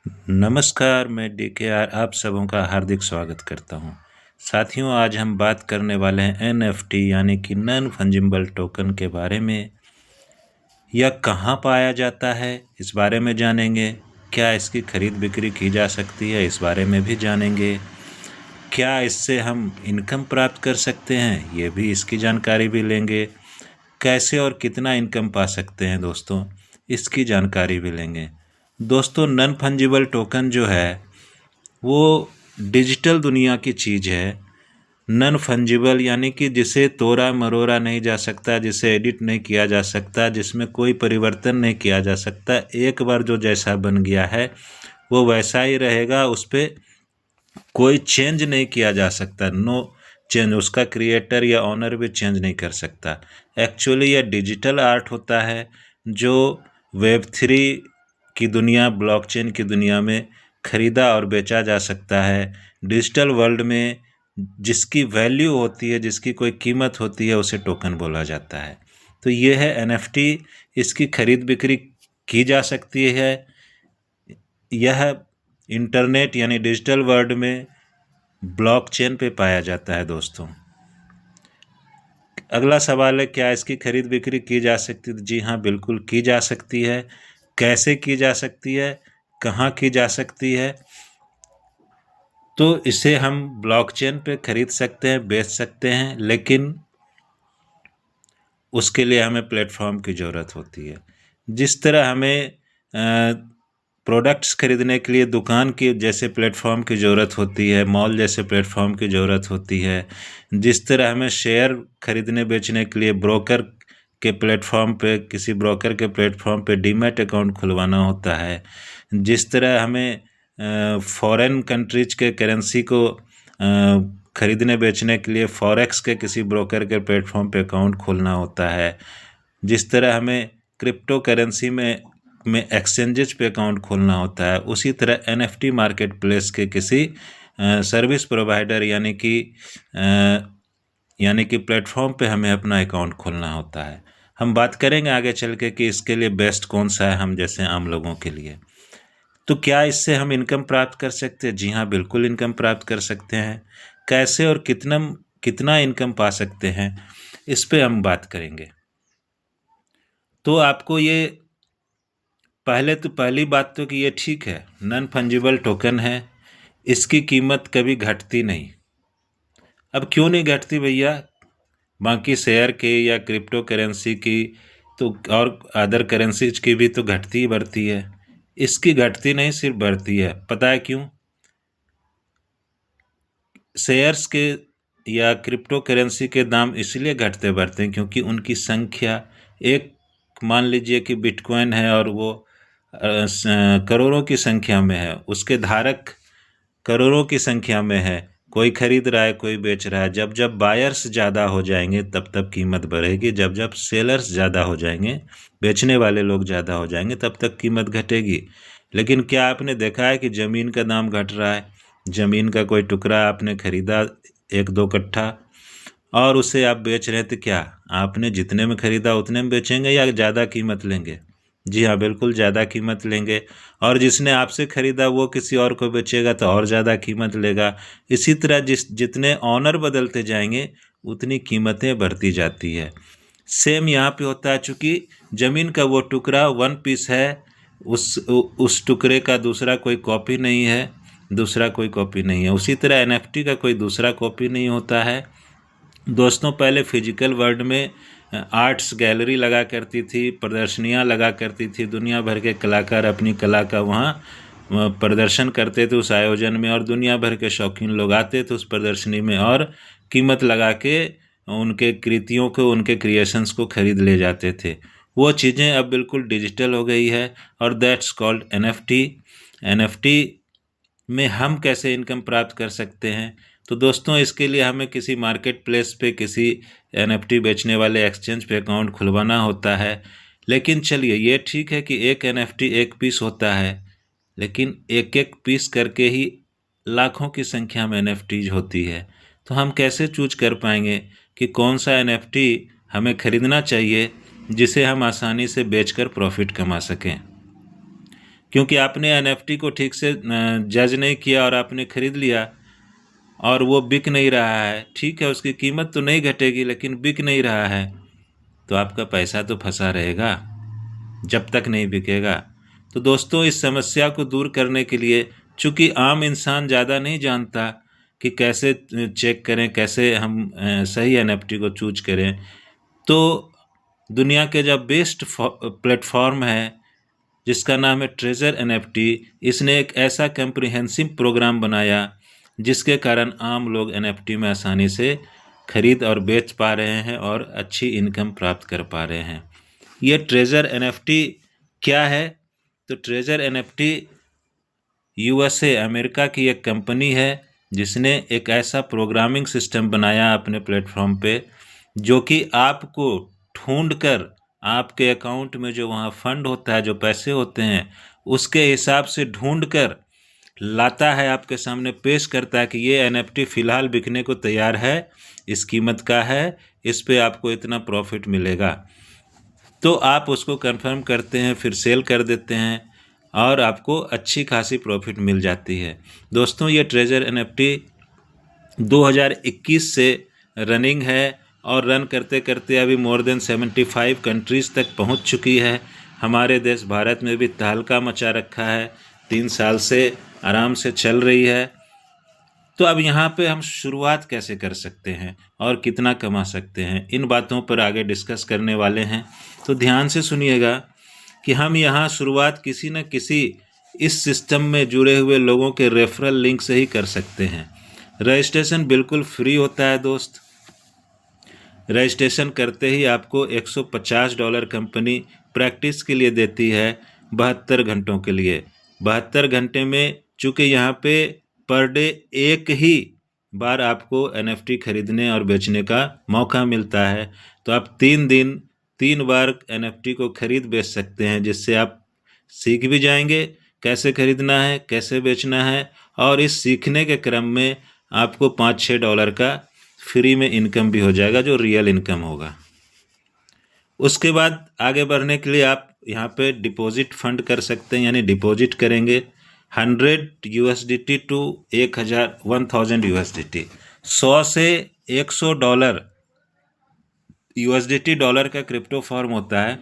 नमस्कार, मैं डीकेआर आप सबों का हार्दिक स्वागत करता हूं। साथियों, आज हम बात करने वाले हैं एनएफटी यानी कि नॉन फंजिबल टोकन के बारे में। यह कहां पाया जाता है, इस बारे में जानेंगे। क्या इसकी खरीद बिक्री की जा सकती है, इस बारे में भी जानेंगे। क्या इससे हम इनकम प्राप्त कर सकते हैं, ये भी इसकी जानकारी भी लेंगे। कैसे और कितना इनकम पा सकते हैं दोस्तों, इसकी जानकारी भी लेंगे। दोस्तों, नॉन फंजिबल टोकन जो है वो डिजिटल दुनिया की चीज़ है। नॉन फंजिबल यानी कि जिसे तोड़ा मरोड़ा नहीं जा सकता, जिसे एडिट नहीं किया जा सकता, जिसमें कोई परिवर्तन नहीं किया जा सकता। एक बार जो जैसा बन गया है वो वैसा ही रहेगा, उस पर कोई चेंज नहीं किया जा सकता। नो चेंज, उसका क्रिएटर या ऑनर भी चेंज नहीं कर सकता। एक्चुअली यह डिजिटल आर्ट होता है जो वेब 3 की दुनिया, ब्लॉकचेन की दुनिया में खरीदा और बेचा जा सकता है। डिजिटल वर्ल्ड में जिसकी वैल्यू होती है, जिसकी कोई कीमत होती है, उसे टोकन बोला जाता है। तो ये है एनएफटी। इसकी खरीद बिक्री की जा सकती है। यह इंटरनेट यानी डिजिटल वर्ल्ड में ब्लॉकचेन पे पाया जाता है दोस्तों। अगला सवाल है, क्या इसकी खरीद बिक्री की जा सकती है? जी हाँ, बिल्कुल की जा सकती है। कैसे की जा सकती है, कहाँ की जा सकती है? तो इसे हम ब्लॉकचेन पे खरीद सकते हैं, बेच सकते हैं, लेकिन उसके लिए हमें प्लेटफॉर्म की ज़रूरत होती है। जिस तरह हमें प्रोडक्ट्स खरीदने के लिए दुकान की जैसे प्लेटफॉर्म की ज़रूरत होती है, मॉल जैसे प्लेटफॉर्म की ज़रूरत होती है, जिस तरह हमें शेयर खरीदने बेचने के लिए ब्रोकर के प्लेटफॉर्म पे, किसी ब्रोकर के प्लेटफॉर्म पे डीमैट अकाउंट खुलवाना होता है, जिस तरह हमें फॉरेन कंट्रीज के करेंसी को खरीदने बेचने के लिए फॉरेक्स के किसी ब्रोकर के प्लेटफॉर्म पे अकाउंट खोलना होता है, जिस तरह हमें क्रिप्टो करेंसी में एक्सचेंजेस पे अकाउंट खोलना होता है, उसी तरह एनएफटी मार्केट प्लेस के किसी सर्विस प्रोवाइडर यानी कि प्लेटफॉर्म पे हमें अपना अकाउंट खोलना होता है। हम बात करेंगे आगे चल के कि इसके लिए बेस्ट कौन सा है हम जैसे आम लोगों के लिए। तो क्या इससे हम इनकम प्राप्त कर सकते हैं? जी हाँ, बिल्कुल इनकम प्राप्त कर सकते हैं। कैसे और कितना कितना इनकम पा सकते हैं, इस पे हम बात करेंगे। तो आपको ये पहली बात तो कि ये ठीक है, नॉन फंजिबल टोकन है, इसकी कीमत कभी घटती नहीं। अब क्यों नहीं घटती भैया? बाकी शेयर के या क्रिप्टो करेंसी की तो और अदर करेंसीज की भी तो घटती ही बढ़ती है, इसकी घटती नहीं, सिर्फ बढ़ती है। पता है क्यों? शेयर्स के या क्रिप्टो करेंसी के दाम इसलिए घटते बढ़ते हैं क्योंकि उनकी संख्या, एक मान लीजिए कि बिटकॉइन है और वो करोड़ों की संख्या में है, उसके धारक करोड़ों की संख्या में है, कोई खरीद रहा है, कोई बेच रहा है। जब जब बायर्स ज़्यादा हो जाएंगे तब तब कीमत बढ़ेगी, जब जब सेलर्स ज़्यादा हो जाएंगे, बेचने वाले लोग ज़्यादा हो जाएंगे, तब तक कीमत घटेगी। लेकिन क्या आपने देखा है कि ज़मीन का दाम घट रहा है? ज़मीन का कोई टुकड़ा आपने खरीदा, 1-2 कट्ठा, और उसे आप बेच रहे थे, क्या आपने जितने में खरीदा उतने में बेचेंगे या ज़्यादा कीमत लेंगे? जी हाँ, बिल्कुल ज़्यादा कीमत लेंगे। और जिसने आपसे खरीदा वो किसी और को बेचेगा तो और ज़्यादा कीमत लेगा। इसी तरह जितने ऑनर बदलते जाएंगे उतनी कीमतें बढ़ती जाती है। सेम यहाँ पे होता है, चूँकि ज़मीन का वो टुकड़ा वन पीस है, उस टुकड़े का दूसरा कोई कॉपी नहीं है, दूसरा कोई कॉपी नहीं है। उसी तरह एनएफटी का कोई दूसरा कॉपी नहीं होता है। दोस्तों, पहले फिजिकल वर्ल्ड में आर्ट्स गैलरी लगा करती थी, प्रदर्शनियां लगा करती थी, दुनिया भर के कलाकार अपनी कला का वहाँ प्रदर्शन करते थे उस आयोजन में, और दुनिया भर के शौकीन लोग आते थे उस प्रदर्शनी में और कीमत लगा के उनके कृतियों को, उनके क्रिएशंस को खरीद ले जाते थे। वो चीज़ें अब बिल्कुल डिजिटल हो गई है और दैट्स कॉल्ड एनएफटी। एनएफटी में हम कैसे इनकम प्राप्त कर सकते हैं? तो दोस्तों, इसके लिए हमें किसी मार्केट प्लेस पे, किसी एनएफटी बेचने वाले एक्सचेंज पे अकाउंट खुलवाना होता है। लेकिन चलिए, ये ठीक है कि एक एनएफटी एक पीस होता है, लेकिन एक एक पीस करके ही लाखों की संख्या में एनएफटीज होती है। तो हम कैसे चूज कर पाएंगे कि कौन सा एनएफटी हमें खरीदना चाहिए जिसे हम आसानी से बेचकर प्रॉफिट कमा सकें? क्योंकि आपने एनएफटी को ठीक से जज नहीं किया और आपने खरीद लिया और वो बिक नहीं रहा है। ठीक है, उसकी कीमत तो नहीं घटेगी लेकिन बिक नहीं रहा है, तो आपका पैसा तो फंसा रहेगा जब तक नहीं बिकेगा। तो दोस्तों, इस समस्या को दूर करने के लिए, चूँकि आम इंसान ज़्यादा नहीं जानता कि कैसे चेक करें, कैसे हम सही एनएफटी को चूज करें, तो दुनिया के जो बेस्ट प्लेटफॉर्म है जिसका नाम है ट्रेजर एनएफटी, इसने एक ऐसा कम्प्रिहेंसिव प्रोग्राम बनाया जिसके कारण आम लोग एनएफटी में आसानी से खरीद और बेच पा रहे हैं और अच्छी इनकम प्राप्त कर पा रहे हैं। ये ट्रेजर एनएफटी क्या है? तो ट्रेजर एनएफटी यूएसए अमेरिका की एक कंपनी है जिसने एक ऐसा प्रोग्रामिंग सिस्टम बनाया अपने प्लेटफॉर्म पे, जो कि आपको ढूंढकर आपके अकाउंट में जो वहाँ फंड होता है, जो पैसे होते हैं, उसके हिसाब से ढूंढकर लाता है, आपके सामने पेश करता है कि ये एनएफटी फ़िलहाल बिकने को तैयार है, इस कीमत का है, इस पे आपको इतना प्रॉफिट मिलेगा। तो आप उसको कंफर्म करते हैं, फिर सेल कर देते हैं और आपको अच्छी खासी प्रॉफिट मिल जाती है। दोस्तों, ये ट्रेजर एनएफटी 2021 से रनिंग है और रन करते करते अभी मोर देन 75 कंट्रीज़ तक पहुंच चुकी है। हमारे देश भारत में भी तहलका मचा रखा है, 3 साल से आराम से चल रही है। तो अब यहाँ पे हम शुरुआत कैसे कर सकते हैं और कितना कमा सकते हैं, इन बातों पर आगे डिस्कस करने वाले हैं। तो ध्यान से सुनिएगा कि हम यहाँ शुरुआत किसी न किसी इस सिस्टम में जुड़े हुए लोगों के रेफरल लिंक से ही कर सकते हैं। रजिस्ट्रेशन बिल्कुल फ्री होता है दोस्त। रजिस्ट्रेशन करते ही आपको $150 कंपनी प्रैक्टिस के लिए देती है 72 घंटों के लिए। 72 घंटे में चूँकि यहाँ पे पर डे एक ही बार आपको एनएफटी खरीदने और बेचने का मौका मिलता है, तो आप 3 दिन 3 बार एनएफटी को खरीद बेच सकते हैं, जिससे आप सीख भी जाएंगे कैसे खरीदना है, कैसे बेचना है, और इस सीखने के क्रम में आपको $5-6 का फ्री में इनकम भी हो जाएगा, जो रियल इनकम होगा। उसके बाद आगे बढ़ने के लिए आप यहाँ पे डिपॉजिट फंड कर सकते हैं, यानी डिपॉजिट करेंगे $100 टू 1000 USDT, 100 से $100 USDT डॉलर का क्रिप्टो फॉर्म होता है।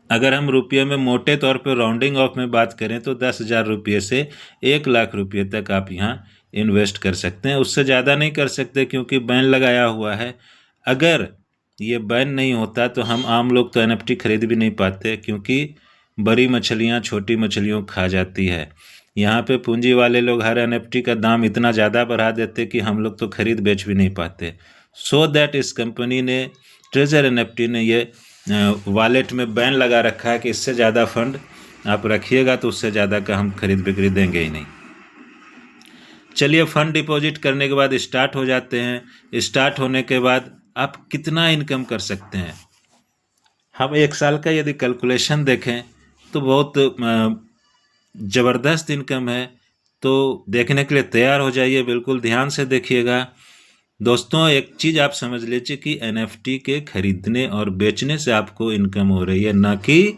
अगर हम रुपये में मोटे तौर पर राउंडिंग ऑफ में बात करें तो 10,000 रुपये से 1,00,000 रुपये तक आप यहाँ इन्वेस्ट कर सकते हैं। उससे ज़्यादा नहीं कर सकते क्योंकि बैन लगाया हुआ है। अगर ये बैन नहीं होता तो हम आम लोग तो एनएफटी खरीद भी नहीं पाते, क्योंकि बड़ी मछलियाँ छोटी मछलियों खा जाती है। यहाँ पे पूंजी वाले लोग हर एनएफटी का दाम इतना ज़्यादा बढ़ा देते कि हम लोग तो खरीद बेच भी नहीं पाते। सो दैट इस कंपनी ने, ट्रेजर एनएफटी ने, ये वॉलेट में बैन लगा रखा है कि इससे ज़्यादा फंड आप रखिएगा तो उससे ज़्यादा का हम खरीद बिक्री देंगे ही नहीं। चलिए, फंड डिपॉजिट करने के बाद स्टार्ट हो जाते हैं। स्टार्ट होने के बाद आप कितना इनकम कर सकते हैं, हम 1 साल का यदि कैलकुलेशन देखें तो बहुत ज़बरदस्त इनकम है। तो देखने के लिए तैयार हो जाइए, बिल्कुल ध्यान से देखिएगा। दोस्तों, एक चीज़ आप समझ लीजिए कि एनएफटी के खरीदने और बेचने से आपको इनकम हो रही है, ना कि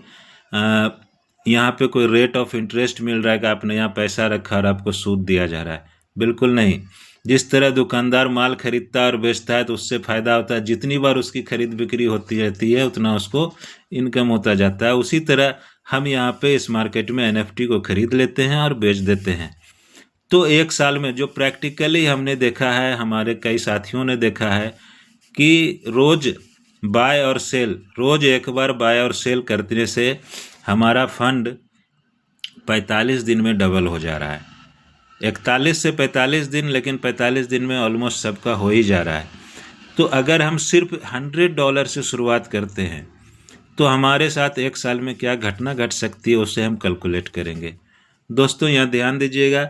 यहाँ पे कोई रेट ऑफ इंटरेस्ट मिल रहा है कि आपने यहाँ पैसा रखा और आपको सूद दिया जा रहा है। बिल्कुल नहीं। जिस तरह दुकानदार माल खरीदता और बेचता है तो उससे फ़ायदा होता है, जितनी बार उसकी खरीद बिक्री होती रहती है उतना उसको इनकम होता जाता है। उसी तरह हम यहाँ पे इस मार्केट में एनएफटी को खरीद लेते हैं और बेच देते हैं। तो 1 साल में जो प्रैक्टिकली हमने देखा है, हमारे कई साथियों ने देखा है कि रोज़ बाय और सेल, रोज़ एक बार बाय और सेल करने से हमारा फंड 45 दिन में डबल हो जा रहा है। 41 से 45 दिन, लेकिन 45 दिन में ऑलमोस्ट सबका हो ही जा रहा है। तो अगर हम सिर्फ $100 से शुरुआत करते हैं तो हमारे साथ 1 साल में क्या घटना घट सकती है, उससे हम कैलकुलेट करेंगे। दोस्तों, यहाँ ध्यान दीजिएगा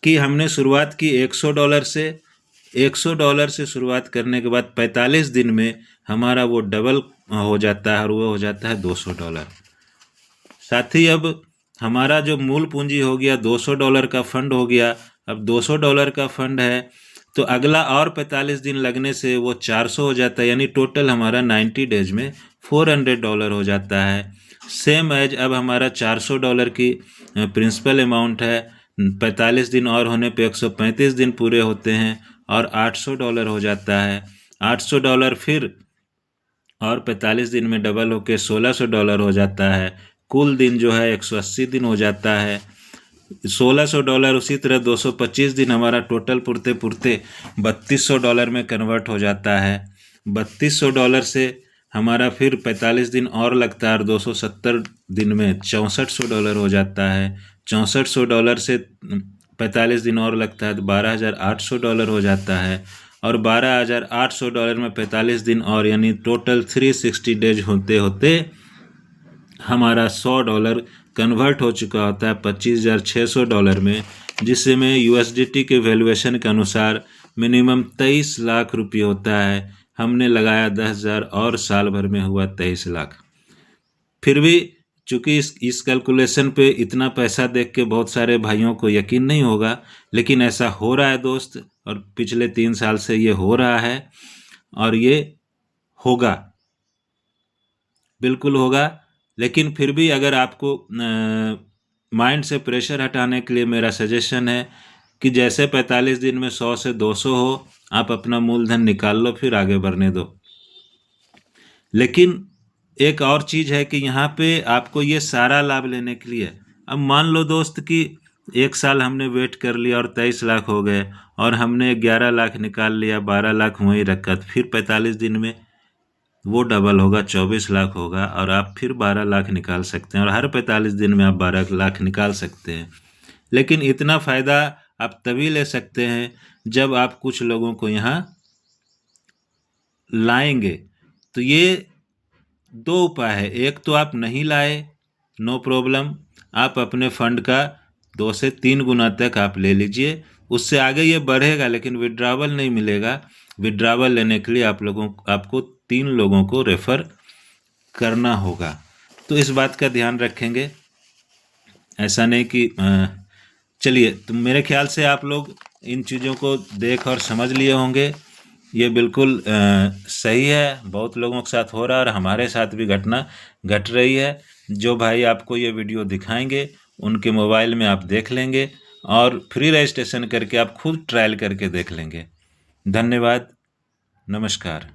कि हमने शुरुआत की $100 से। $100 से शुरुआत करने के बाद 45 दिन में हमारा वो डबल हो जाता है और वो हो जाता है $200। साथ ही अब हमारा जो मूल पूंजी हो गया $200 का फंड हो गया। अब $200 का फंड है तो अगला और 45 दिन लगने से वो 400 हो जाता है, यानी टोटल हमारा 90 डेज में $400 हो जाता है। सेम एज अब हमारा $400 की प्रिंसिपल अमाउंट है, 45 दिन और होने पे 135 दिन पूरे होते हैं और $800 हो जाता है। $800 फिर और 45 दिन में डबल होके $1600 हो जाता है। कुल दिन जो है 180 दिन हो जाता है। $1600 उसी तरह 225 दिन हमारा टोटल पुरते पुरते $3200 में कन्वर्ट हो जाता है। $3200 से हमारा फिर 45 दिन और लगता है और 270 दिन में $6400 हो जाता है। $6400 से 45 दिन और लगता है तो $12800 हो जाता है और $12800 में 45 दिन और यानी टोटल 360 डेज होते होते हमारा $100 कन्वर्ट हो चुका होता है $25,600 में, जिससे में USDT के वैल्यूएशन के अनुसार मिनिमम 23 लाख रुपये होता है। हमने लगाया 10,000 और साल भर में हुआ 23 लाख। फिर भी चूँकि इस कैलकुलेशन पे इतना पैसा देख के बहुत सारे भाइयों को यकीन नहीं होगा, लेकिन ऐसा हो रहा है दोस्त, और पिछले 3 साल से ये हो रहा है और ये होगा, बिल्कुल होगा। लेकिन फिर भी अगर आपको माइंड से प्रेशर हटाने के लिए मेरा सजेशन है कि जैसे 45 दिन में 100 से 200 हो, आप अपना मूलधन निकाल लो, फिर आगे बढ़ने दो। लेकिन एक और चीज़ है कि यहाँ पे आपको ये सारा लाभ लेने के लिए, अब मान लो दोस्त कि 1 साल हमने वेट कर लिया और 23 लाख हो गए और हमने 11 लाख निकाल लिया, 12 लाख वहीं रखा, तो फिर 45 दिन में वो डबल होगा, 24 लाख होगा और आप फिर 12 लाख निकाल सकते हैं और हर 45 दिन में आप 12 लाख निकाल सकते हैं। लेकिन इतना फ़ायदा आप तभी ले सकते हैं जब आप कुछ लोगों को यहाँ लाएंगे। तो ये 2 उपाय है। एक तो आप नहीं लाए, नो प्रॉब्लम, आप अपने फंड का 2 से 3 गुना तक आप ले लीजिए, उससे आगे ये बढ़ेगा लेकिन विड्रावल नहीं मिलेगा। विड्रावल लेने के लिए आपको 3 लोगों को रेफ़र करना होगा। तो इस बात का ध्यान रखेंगे, ऐसा नहीं कि चलिए, तो मेरे ख्याल से आप लोग इन चीज़ों को देख और समझ लिए होंगे। ये बिल्कुल सही है, बहुत लोगों के साथ हो रहा है और हमारे साथ भी घटना घट रही है। जो भाई आपको ये वीडियो दिखाएंगे उनके मोबाइल में आप देख लेंगे और फ्री रजिस्ट्रेशन करके आप खुद ट्रायल करके देख लेंगे। धन्यवाद, नमस्कार।